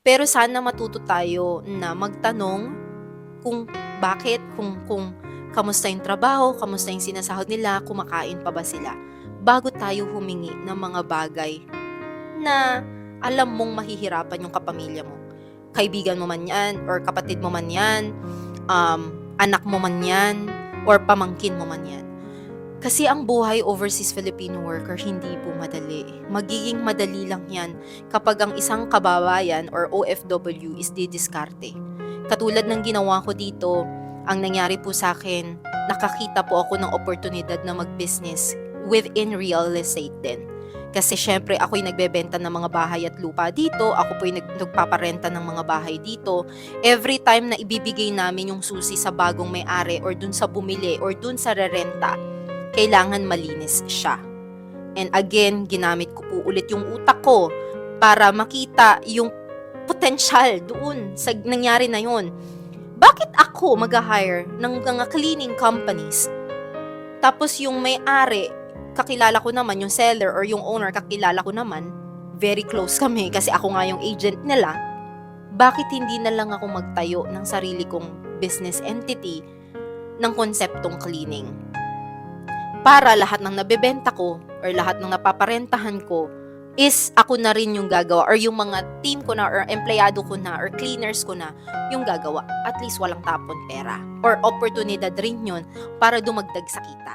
Pero sana matuto tayo na magtanong kung bakit, kung kamusta yung trabaho, kamusta yung sinasahod nila, kumakain pa ba sila, bago tayo humingi ng mga bagay na alam mong mahihirapan yung kapamilya mo. Kaibigan mo man yan, or kapatid mo man yan, anak mo man yan, or pamangkin mo man yan. Kasi ang buhay overseas Filipino worker hindi po madali. Magiging madali lang yan kapag ang isang kababayan or OFW is didiskarte. Katulad ng ginawa ko dito, ang nangyari po sa akin, nakakita po ako ng oportunidad na mag-business within real estate din. Kasi syempre ako'y nagbebenta ng mga bahay at lupa dito, ako po'y nagpaparenta ng mga bahay dito. Every time na ibibigay namin yung susi sa bagong may-ari or dun sa bumili or dun sa rerenta, kailangan malinis siya. And again, ginamit ko po ulit yung utak ko para makita yung potential doon sa nangyari na yun. Bakit ako mag-hire ng mga cleaning companies? Tapos yung may-ari, kakilala ko naman, yung seller or yung owner, kakilala ko naman, very close kami kasi ako nga yung agent nila. Bakit hindi na lang ako magtayo ng sarili kong business entity ng konseptong cleaning? Para lahat ng nabebenta ko or lahat ng napaparentahan ko is ako na rin yung gagawa or yung mga team ko na or empleyado ko na or cleaners ko na yung gagawa. At least walang tapon pera or oportunidad rin yun para dumagdag sa kita.